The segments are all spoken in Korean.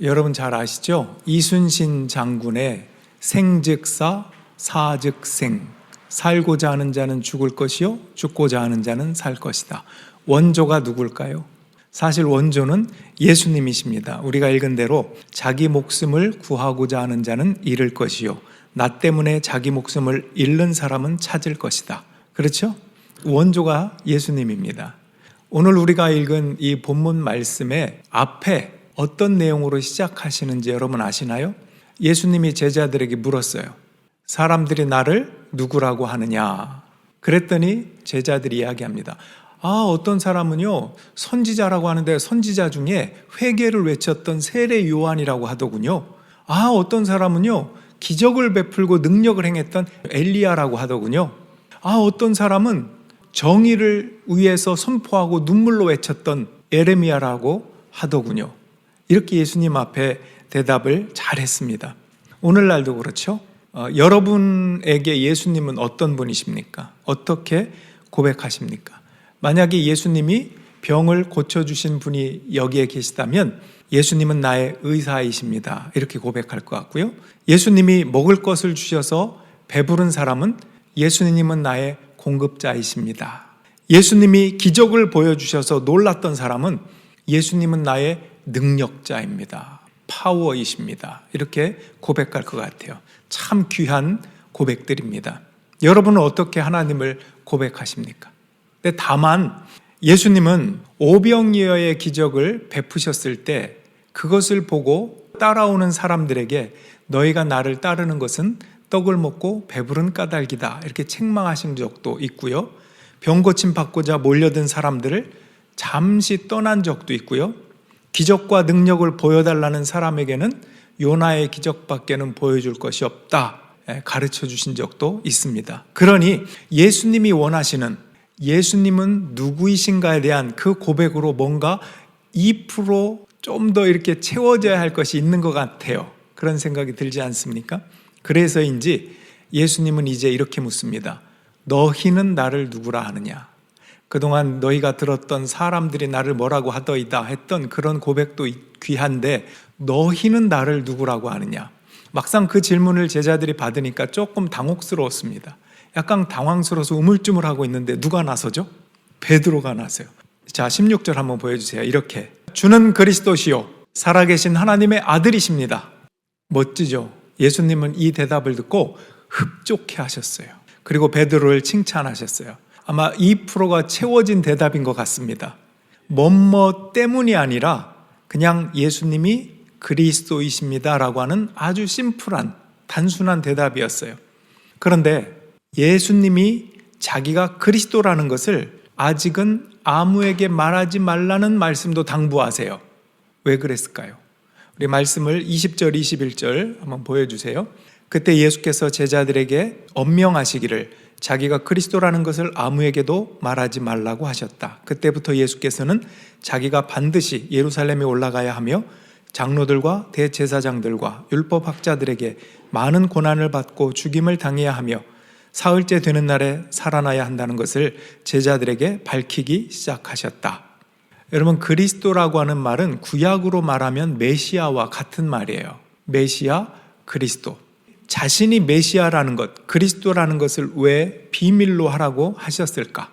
여러분 잘 아시죠? 이순신 장군의 생즉사, 사즉생, 살고자 하는 자는 죽을 것이요 죽고자 하는 자는 살 것이다. 원조가 누굴까요? 사실 원조는 예수님이십니다. 우리가 읽은 대로 자기 목숨을 구하고자 하는 자는 잃을 것이요 나 때문에 자기 목숨을 잃는 사람은 찾을 것이다. 그렇죠? 원조가 예수님입니다. 오늘 우리가 읽은 이 본문 말씀의 앞에 어떤 내용으로 시작하시는지 여러분 아시나요? 예수님이 제자들에게 물었어요. 사람들이 나를 누구라고 하느냐? 그랬더니 제자들이 이야기합니다. 어떤 사람은요 선지자라고 하는데 선지자 중에 회개를 외쳤던 세례 요한이라고 하더군요. 어떤 사람은요 기적을 베풀고 능력을 행했던 엘리야라고 하더군요. 어떤 사람은 정의를 위해서 선포하고 눈물로 외쳤던 에레미야라고 하더군요. 이렇게 예수님 앞에 대답을 잘했습니다. 오늘날도 그렇죠. 여러분에게 예수님은 어떤 분이십니까? 어떻게 고백하십니까? 만약에 예수님이 병을 고쳐주신 분이 여기에 계시다면 예수님은 나의 의사이십니다. 이렇게 고백할 것 같고요. 예수님이 먹을 것을 주셔서 배부른 사람은 예수님은 나의 공급자이십니다. 예수님이 기적을 보여주셔서 놀랐던 사람은 예수님은 나의 능력자입니다. 파워이십니다. 이렇게 고백할 것 같아요. 참 귀한 고백들입니다. 여러분은 어떻게 하나님을 고백하십니까? 근데 다만 예수님은 오병이어의 기적을 베푸셨을 때 그것을 보고 따라오는 사람들에게 너희가 나를 따르는 것은 떡을 먹고 배부른 까닭이다 이렇게 책망하신 적도 있고요. 병 고침 받고자 몰려든 사람들을 잠시 떠난 적도 있고요. 기적과 능력을 보여달라는 사람에게는 요나의 기적밖에는 보여줄 것이 없다 가르쳐 주신 적도 있습니다. 그러니 예수님이 원하시는 예수님은 누구이신가에 대한 그 고백으로 뭔가 2% 좀 더 이렇게 채워져야 할 것이 있는 것 같아요. 그런 생각이 들지 않습니까? 그래서인지 예수님은 이제 이렇게 묻습니다. 너희는 나를 누구라 하느냐? 그동안 너희가 들었던 사람들이 나를 뭐라고 하더이다 했던 그런 고백도 귀한데 너희는 나를 누구라고 하느냐? 막상 그 질문을 제자들이 받으니까 조금 당혹스러웠습니다. 약간 당황스러워서 우물쭈물하고 있는데 누가 나서죠? 베드로가 나서요. 자, 16절 한번 보여주세요. 이렇게 주는 그리스도시요 살아계신 하나님의 아들이십니다. 멋지죠? 예수님은 이 대답을 듣고 흡족해 하셨어요. 그리고 베드로를 칭찬하셨어요. 아마 2%가 채워진 대답인 것 같습니다. 뭐뭐 때문이 아니라 그냥 예수님이 그리스도이십니다라고 하는 아주 심플한 단순한 대답이었어요. 그런데 예수님이 자기가 그리스도라는 것을 아직은 아무에게 말하지 말라는 말씀도 당부하세요. 왜 그랬을까요? 우리 말씀을 20절, 21절 한번 보여주세요. 그때 예수께서 제자들에게 엄명하시기를 자기가 그리스도라는 것을 아무에게도 말하지 말라고 하셨다. 그때부터 예수께서는 자기가 반드시 예루살렘에 올라가야 하며 장로들과 대제사장들과 율법학자들에게 많은 고난을 받고 죽임을 당해야 하며 사흘째 되는 날에 살아나야 한다는 것을 제자들에게 밝히기 시작하셨다. 여러분, 그리스도라고 하는 말은 구약으로 말하면 메시아와 같은 말이에요. 메시아, 그리스도. 자신이 메시아라는 것, 그리스도라는 것을 왜 비밀로 하라고 하셨을까?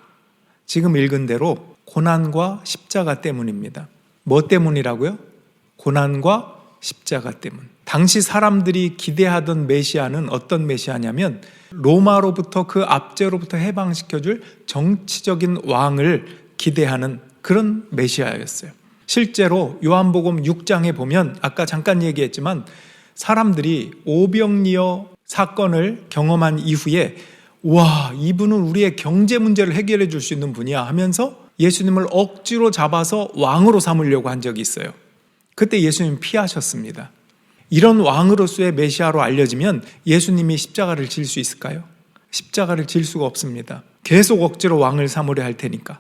지금 읽은 대로 고난과 십자가 때문입니다. 뭐 때문이라고요? 고난과 십자가 때문. 당시 사람들이 기대하던 메시아는 어떤 메시아냐면 로마로부터 그 압제로부터 해방시켜줄 정치적인 왕을 기대하는 그런 메시아였어요. 실제로 요한복음 6장에 보면 아까 잠깐 얘기했지만 사람들이 오병이어 사건을 경험한 이후에 와, 이분은 우리의 경제 문제를 해결해 줄 수 있는 분이야 하면서 예수님을 억지로 잡아서 왕으로 삼으려고 한 적이 있어요. 그때 예수님 피하셨습니다. 이런 왕으로서의 메시아로 알려지면 예수님이 십자가를 질 수 있을까요? 십자가를 질 수가 없습니다. 계속 억지로 왕을 삼으려 할 테니까.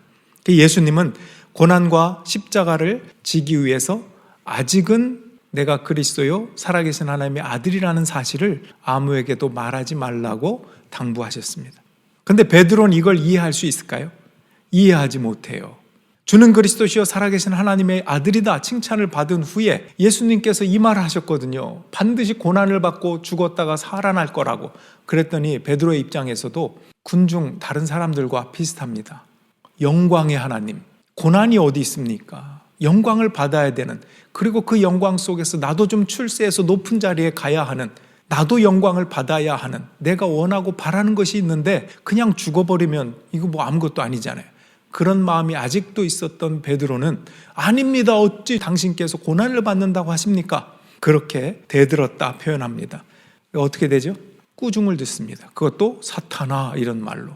예수님은 고난과 십자가를 지기 위해서 아직은 내가 그리스도요 살아계신 하나님의 아들이라는 사실을 아무에게도 말하지 말라고 당부하셨습니다. 그런데 베드로는 이걸 이해할 수 있을까요? 이해하지 못해요. 주는 그리스도시요 살아계신 하나님의 아들이다 칭찬을 받은 후에 예수님께서 이 말을 하셨거든요. 반드시 고난을 받고 죽었다가 살아날 거라고. 그랬더니 베드로의 입장에서도 군중 다른 사람들과 비슷합니다. 영광의 하나님, 고난이 어디 있습니까? 영광을 받아야 되는, 그리고 그 영광 속에서 나도 좀 출세해서 높은 자리에 가야 하는, 나도 영광을 받아야 하는, 내가 원하고 바라는 것이 있는데 그냥 죽어버리면 이거 뭐 아무것도 아니잖아요. 그런 마음이 아직도 있었던 베드로는 아닙니다. 어찌 당신께서 고난을 받는다고 하십니까? 그렇게 대들었다 표현합니다. 어떻게 되죠? 꾸중을 듣습니다. 그것도 사탄아 이런 말로.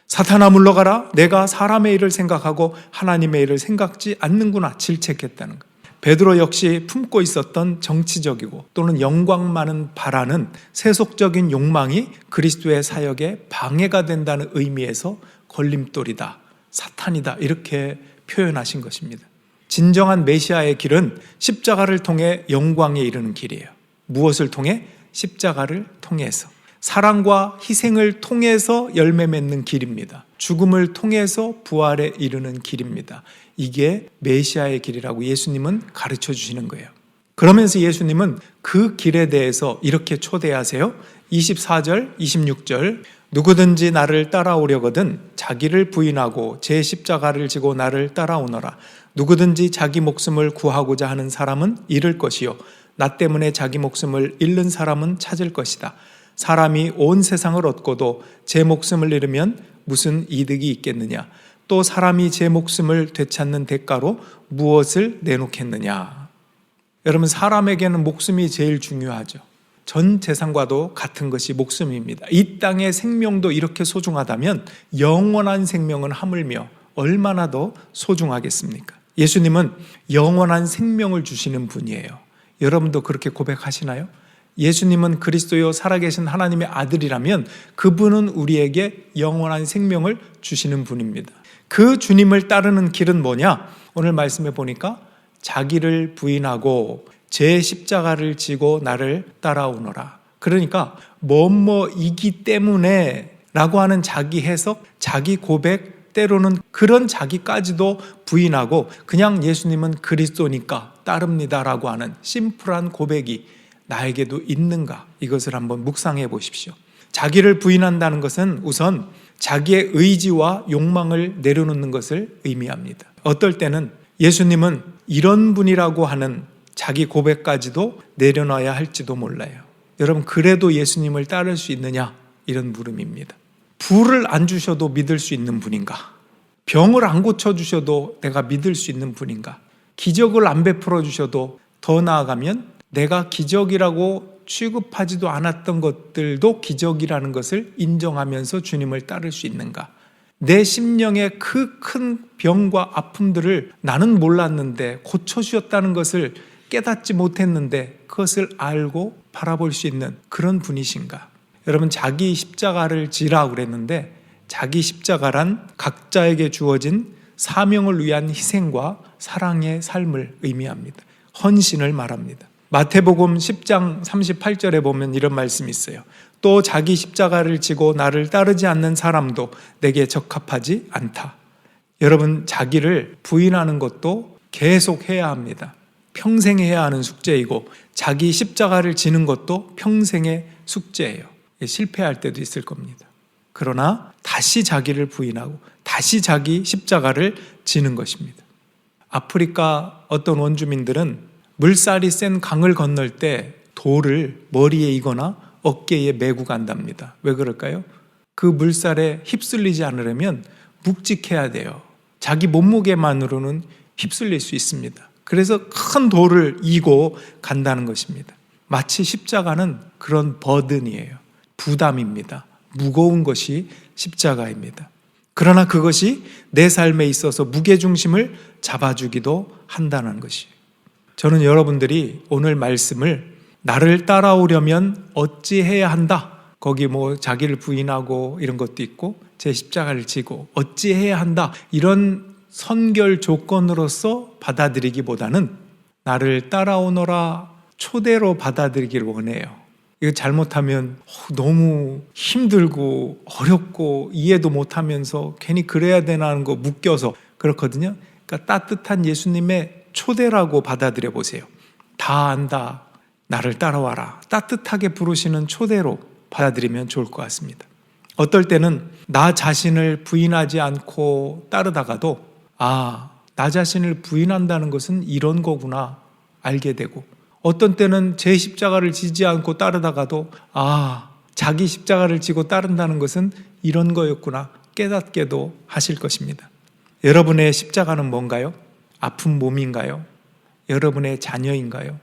사탄아 물러가라. 내가 사람의 일을 생각하고 하나님의 일을 생각지 않는구나. 질책했다는 것. 베드로 역시 품고 있었던 정치적이고 또는 영광만은 바라는 세속적인 욕망이 그리스도의 사역에 방해가 된다는 의미에서 걸림돌이다, 사탄이다 이렇게 표현하신 것입니다. 진정한 메시아의 길은 십자가를 통해 영광에 이르는 길이에요. 무엇을 통해? 십자가를 통해서. 사랑과 희생을 통해서 열매 맺는 길입니다. 죽음을 통해서 부활에 이르는 길입니다. 이게 메시아의 길이라고 예수님은 가르쳐 주시는 거예요. 그러면서 예수님은 그 길에 대해서 이렇게 초대하세요. 24절, 26절 누구든지 나를 따라오려거든 자기를 부인하고 제 십자가를 지고 나를 따라오너라. 누구든지 자기 목숨을 구하고자 하는 사람은 잃을 것이요 나 때문에 자기 목숨을 잃는 사람은 찾을 것이다. 사람이 온 세상을 얻고도 제 목숨을 잃으면 무슨 이득이 있겠느냐? 또 사람이 제 목숨을 되찾는 대가로 무엇을 내놓겠느냐? 여러분, 사람에게는 목숨이 제일 중요하죠. 전 재산과도 같은 것이 목숨입니다. 이 땅의 생명도 이렇게 소중하다면 영원한 생명은 하물며 얼마나 더 소중하겠습니까? 예수님은 영원한 생명을 주시는 분이에요. 여러분도 그렇게 고백하시나요? 예수님은 그리스도요 살아계신 하나님의 아들이라면 그분은 우리에게 영원한 생명을 주시는 분입니다. 그 주님을 따르는 길은 뭐냐? 오늘 말씀해 보니까 자기를 부인하고 제 십자가를 지고 나를 따라오너라. 그러니까 뭐뭐이기 때문에 라고 하는 자기 해석, 자기 고백, 때로는 그런 자기까지도 부인하고 그냥 예수님은 그리스도니까 따릅니다라고 하는 심플한 고백이 나에게도 있는가? 이것을 한번 묵상해 보십시오. 자기를 부인한다는 것은 우선 자기의 의지와 욕망을 내려놓는 것을 의미합니다. 어떨 때는 예수님은 이런 분이라고 하는 자기 고백까지도 내려놔야 할지도 몰라요. 여러분, 그래도 예수님을 따를 수 있느냐? 이런 물음입니다. 불을 안 주셔도 믿을 수 있는 분인가? 병을 안 고쳐주셔도 내가 믿을 수 있는 분인가? 기적을 안 베풀어 주셔도 더 나아가면 내가 기적이라고 취급하지도 않았던 것들도 기적이라는 것을 인정하면서 주님을 따를 수 있는가? 내 심령의 그 큰 병과 아픔들을 나는 몰랐는데 고쳐주셨다는 것을 깨닫지 못했는데 그것을 알고 바라볼 수 있는 그런 분이신가? 여러분, 자기 십자가를 지라고 그랬는데 자기 십자가란 각자에게 주어진 사명을 위한 희생과 사랑의 삶을 의미합니다. 헌신을 말합니다. 마태복음 10장 38절에 보면 이런 말씀이 있어요. 또 자기 십자가를 지고 나를 따르지 않는 사람도 내게 적합하지 않다. 여러분, 자기를 부인하는 것도 계속 해야 합니다. 평생 해야 하는 숙제이고 자기 십자가를 지는 것도 평생의 숙제예요. 실패할 때도 있을 겁니다. 그러나 다시 자기를 부인하고 다시 자기 십자가를 지는 것입니다. 아프리카 어떤 원주민들은 물살이 센 강을 건널 때 돌을 머리에 이거나 어깨에 메고 간답니다. 왜 그럴까요? 그 물살에 휩쓸리지 않으려면 묵직해야 돼요. 자기 몸무게만으로는 휩쓸릴 수 있습니다. 그래서 큰 돌을 이고 간다는 것입니다. 마치 십자가는 그런 버든이에요. 부담입니다. 무거운 것이 십자가입니다. 그러나 그것이 내 삶에 있어서 무게중심을 잡아주기도 한다는 것이에요. 저는 여러분들이 오늘 말씀을 나를 따라오려면 어찌해야 한다. 거기 뭐 자기를 부인하고 이런 것도 있고 제 십자가를 지고 어찌해야 한다. 이런 선결 조건으로서 받아들이기보다는 나를 따라오너라 초대로 받아들이기를 원해요. 이거 잘못하면 너무 힘들고 어렵고 이해도 못하면서 괜히 그래야 되나 하는 거 묶여서 그렇거든요. 따뜻한 예수님의 초대라고 받아들여 보세요. 다 안다, 나를 따라와라, 따뜻하게 부르시는 초대로 받아들이면 좋을 것 같습니다. 어떨 때는 나 자신을 부인하지 않고 따르다가도 나 자신을 부인한다는 것은 이런 거구나 알게 되고, 어떤 때는 제 십자가를 지지 않고 따르다가도 자기 십자가를 지고 따른다는 것은 이런 거였구나 깨닫게도 하실 것입니다. 여러분의 십자가는 뭔가요? 아픈 몸인가요? 여러분의 자녀인가요?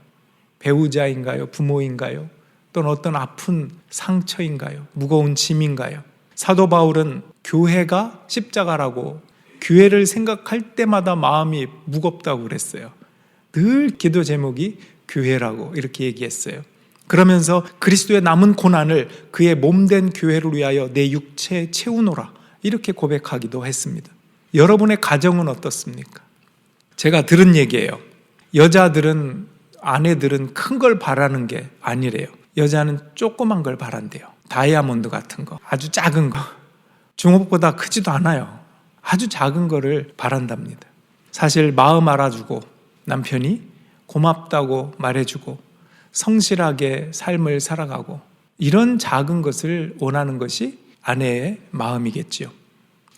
배우자인가요? 부모인가요? 또는 어떤 아픈 상처인가요? 무거운 짐인가요? 사도 바울은 교회가 십자가라고, 교회를 생각할 때마다 마음이 무겁다고 그랬어요. 늘 기도 제목이 교회라고 이렇게 얘기했어요. 그러면서 그리스도의 남은 고난을 그의 몸된 교회를 위하여 내 육체에 채우노라 이렇게 고백하기도 했습니다. 여러분의 가정은 어떻습니까? 제가 들은 얘기예요. 여자들은, 아내들은 큰 걸 바라는 게 아니래요. 여자는 조그만 걸 바란대요. 다이아몬드 같은 거, 아주 작은 거, 중업보다 크지도 않아요. 아주 작은 거를 바란답니다. 사실 마음 알아주고 남편이 고맙다고 말해주고 성실하게 삶을 살아가고 이런 작은 것을 원하는 것이 아내의 마음이겠지요.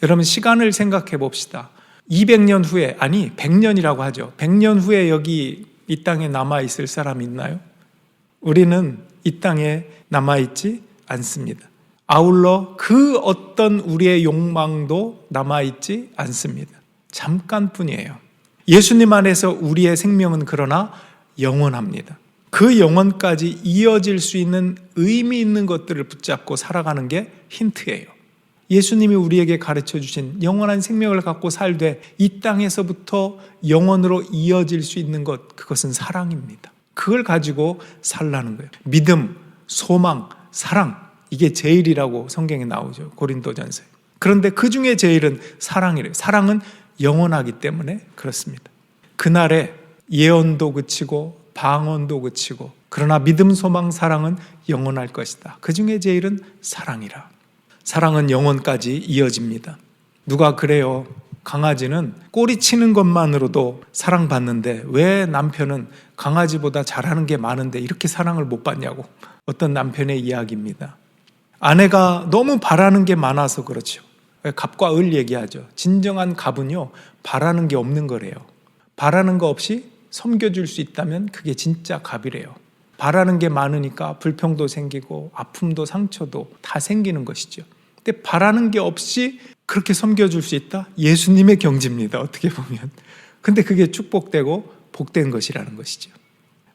여러분, 시간을 생각해 봅시다. 200년 후에, 아니 100년이라고 하죠. 100년 후에 여기 이 땅에 남아있을 사람이 있나요? 우리는 이 땅에 남아있지 않습니다. 아울러 그 어떤 우리의 욕망도 남아있지 않습니다. 잠깐뿐이에요. 예수님 안에서 우리의 생명은 그러나 영원합니다. 그 영원까지 이어질 수 있는 의미 있는 것들을 붙잡고 살아가는 게 힌트예요. 예수님이 우리에게 가르쳐 주신 영원한 생명을 갖고 살되 이 땅에서부터 영원으로 이어질 수 있는 것, 그것은 사랑입니다. 그걸 가지고 살라는 거예요. 믿음, 소망, 사랑, 이게 제일이라고 성경에 나오죠. 고린도전서에. 그런데 그 중에 제일은 사랑이래요. 사랑은 영원하기 때문에 그렇습니다. 그날에 예언도 그치고 방언도 그치고, 그러나 믿음, 소망, 사랑은 영원할 것이다. 그 중에 제일은 사랑이라. 사랑은 영원까지 이어집니다. 누가 그래요. 강아지는 꼬리 치는 것만으로도 사랑받는데 왜 남편은 강아지보다 잘하는 게 많은데 이렇게 사랑을 못 받냐고. 어떤 남편의 이야기입니다. 아내가 너무 바라는 게 많아서 그렇죠. 갑과 을 얘기하죠. 진정한 갑은요, 바라는 게 없는 거래요. 바라는 거 없이 섬겨줄 수 있다면 그게 진짜 갑이래요. 바라는 게 많으니까 불평도 생기고 아픔도 상처도 다 생기는 것이죠. 근데 바라는 게 없이 그렇게 섬겨줄 수 있다? 예수님의 경지입니다. 어떻게 보면. 근데 그게 축복되고 복된 것이라는 것이죠.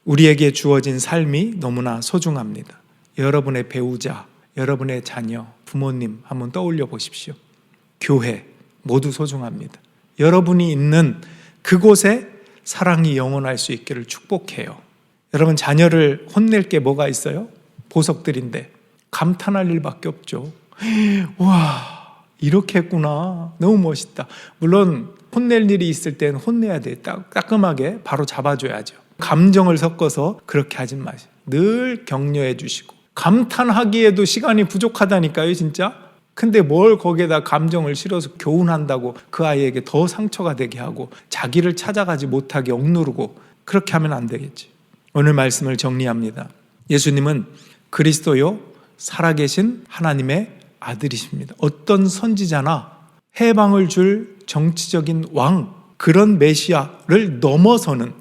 우리에게 주어진 삶이 너무나 소중합니다. 여러분의 배우자, 여러분의 자녀, 부모님 한번 떠올려 보십시오. 교회 모두 소중합니다. 여러분이 있는 그곳에 사랑이 영원할 수 있기를 축복해요. 여러분, 자녀를 혼낼 게 뭐가 있어요? 보석들인데 감탄할 일밖에 없죠. 와, 이렇게 했구나. 너무 멋있다. 물론 혼낼 일이 있을 때는 혼내야 돼. 따끔하게 바로 잡아줘야죠. 감정을 섞어서 그렇게 하지 마세요. 늘 격려해 주시고. 감탄하기에도 시간이 부족하다니까요, 진짜. 근데 뭘 거기에다 감정을 실어서 교훈한다고 그 아이에게 더 상처가 되게 하고 자기를 찾아가지 못하게 억누르고, 그렇게 하면 안 되겠지. 오늘 말씀을 정리합니다. 예수님은 그리스도요, 살아계신 하나님의 아들이십니다. 어떤 선지자나 해방을 줄 정치적인 왕, 그런 메시아를 넘어서는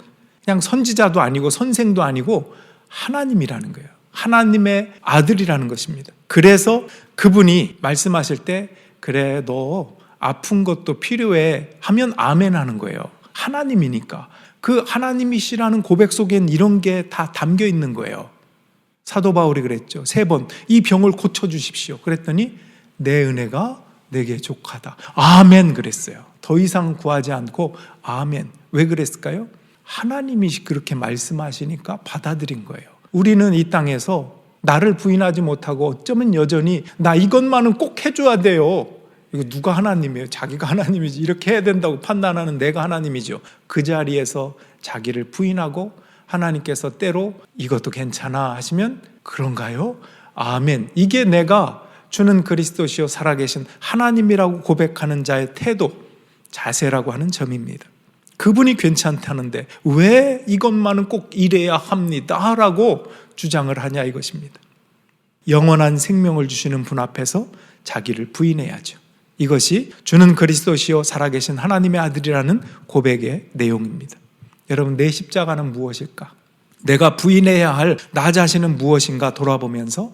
그냥 선지자도 아니고 선생도 아니고 하나님이라는 거예요. 하나님의 아들이라는 것입니다. 그래서 그분이 말씀하실 때 그래, 너 아픈 것도 필요해 하면 아멘 하는 거예요. 하나님이니까. 그 하나님이시라는 고백 속엔 이런 게 다 담겨 있는 거예요. 사도 바울이 그랬죠. 3번 이 병을 고쳐주십시오. 그랬더니 내 은혜가 내게 족하다. 아멘 그랬어요. 더 이상 구하지 않고 아멘. 왜 그랬을까요? 하나님이 그렇게 말씀하시니까 받아들인 거예요. 우리는 이 땅에서 나를 부인하지 못하고 어쩌면 여전히 나 이것만은 꼭 해줘야 돼요. 이거 누가 하나님이에요? 자기가 하나님이지. 이렇게 해야 된다고 판단하는 내가 하나님이죠. 그 자리에서 자기를 부인하고 하나님께서 때로 이것도 괜찮아 하시면 그런가요? 아멘. 이게 내가 주는 그리스도시요 살아계신 하나님이라고 고백하는 자의 태도, 자세라고 하는 점입니다. 그분이 괜찮다는데 왜 이것만은 꼭 이래야 합니다 라고 주장을 하냐 이것입니다. 영원한 생명을 주시는 분 앞에서 자기를 부인해야죠. 이것이 주는 그리스도시요 살아계신 하나님의 아들이라는 고백의 내용입니다. 여러분, 내 십자가는 무엇일까? 내가 부인해야 할 나 자신은 무엇인가 돌아보면서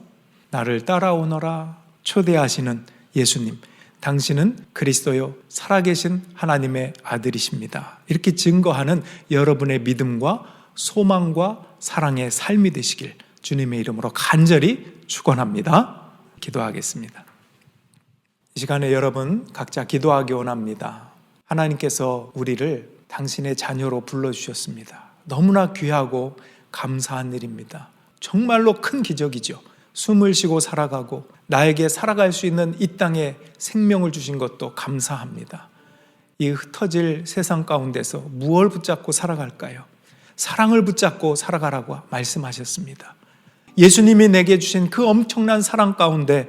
나를 따라오너라 초대하시는 예수님, 당신은 그리스도요 살아계신 하나님의 아들이십니다. 이렇게 증거하는 여러분의 믿음과 소망과 사랑의 삶이 되시길 주님의 이름으로 간절히 축원합니다. 기도하겠습니다. 이 시간에 여러분 각자 기도하기 원합니다. 하나님께서 우리를 당신의 자녀로 불러주셨습니다. 너무나 귀하고 감사한 일입니다. 정말로 큰 기적이죠. 숨을 쉬고 살아가고 나에게 살아갈 수 있는 이 땅에 생명을 주신 것도 감사합니다. 이 흩어질 세상 가운데서 무엇을 붙잡고 살아갈까요? 사랑을 붙잡고 살아가라고 말씀하셨습니다. 예수님이 내게 주신 그 엄청난 사랑 가운데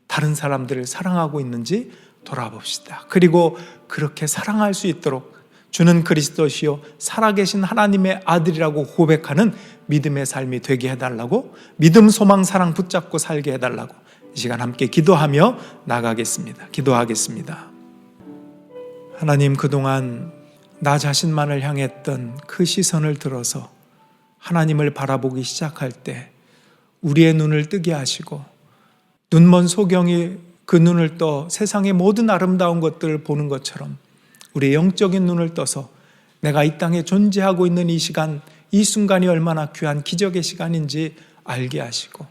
다른 사람들을 사랑하고 있는지 돌아봅시다. 그리고 그렇게 사랑할 수 있도록 주는 그리스도시요 살아계신 하나님의 아들이라고 고백하는 믿음의 삶이 되게 해달라고, 믿음, 소망, 사랑 붙잡고 살게 해달라고 이 시간 함께 기도하며 나가겠습니다. 기도하겠습니다. 하나님, 그동안 나 자신만을 향했던 그 시선을 들어서 하나님을 바라보기 시작할 때 우리의 눈을 뜨게 하시고 눈먼 소경이 그 눈을 떠 세상의 모든 아름다운 것들을 보는 것처럼 우리의 영적인 눈을 떠서 내가 이 땅에 존재하고 있는 이 시간, 이 순간이 얼마나 귀한 기적의 시간인지 알게 하시고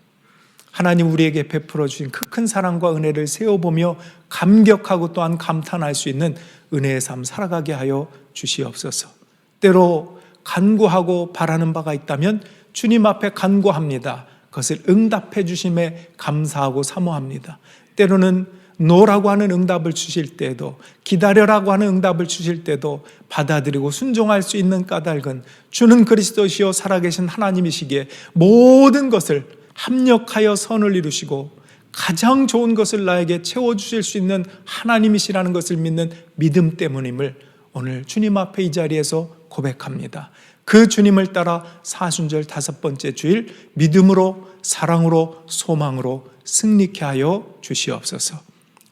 하나님 우리에게 베풀어 주신 그 큰 사랑과 은혜를 세어보며 감격하고 또한 감탄할 수 있는 은혜의 삶 살아가게 하여 주시옵소서. 때로 간구하고 바라는 바가 있다면 주님 앞에 간구합니다. 그것을 응답해 주심에 감사하고 사모합니다. 때로는 노라고 하는 응답을 주실 때도, 기다려라고 하는 응답을 주실 때도 받아들이고 순종할 수 있는 까닭은 주는 그리스도시요 살아계신 하나님이시기에 모든 것을 합력하여 선을 이루시고 가장 좋은 것을 나에게 채워주실 수 있는 하나님이시라는 것을 믿는 믿음 때문임을 오늘 주님 앞에 이 자리에서 고백합니다. 그 주님을 따라 사순절 5번째 주일 믿음으로, 사랑으로, 소망으로 승리케 하여 주시옵소서.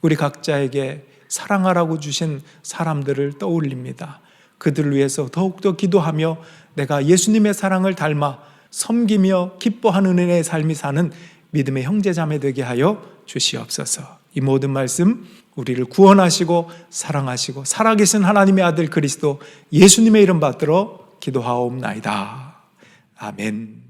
우리 각자에게 사랑하라고 주신 사람들을 떠올립니다. 그들을 위해서 더욱더 기도하며 내가 예수님의 사랑을 닮아 섬기며 기뻐하는 은혜의 삶이 사는 믿음의 형제자매 되게 하여 주시옵소서. 이 모든 말씀 우리를 구원하시고 사랑하시고 살아계신 하나님의 아들 그리스도 예수님의 이름 받들어 기도하옵나이다. 아멘.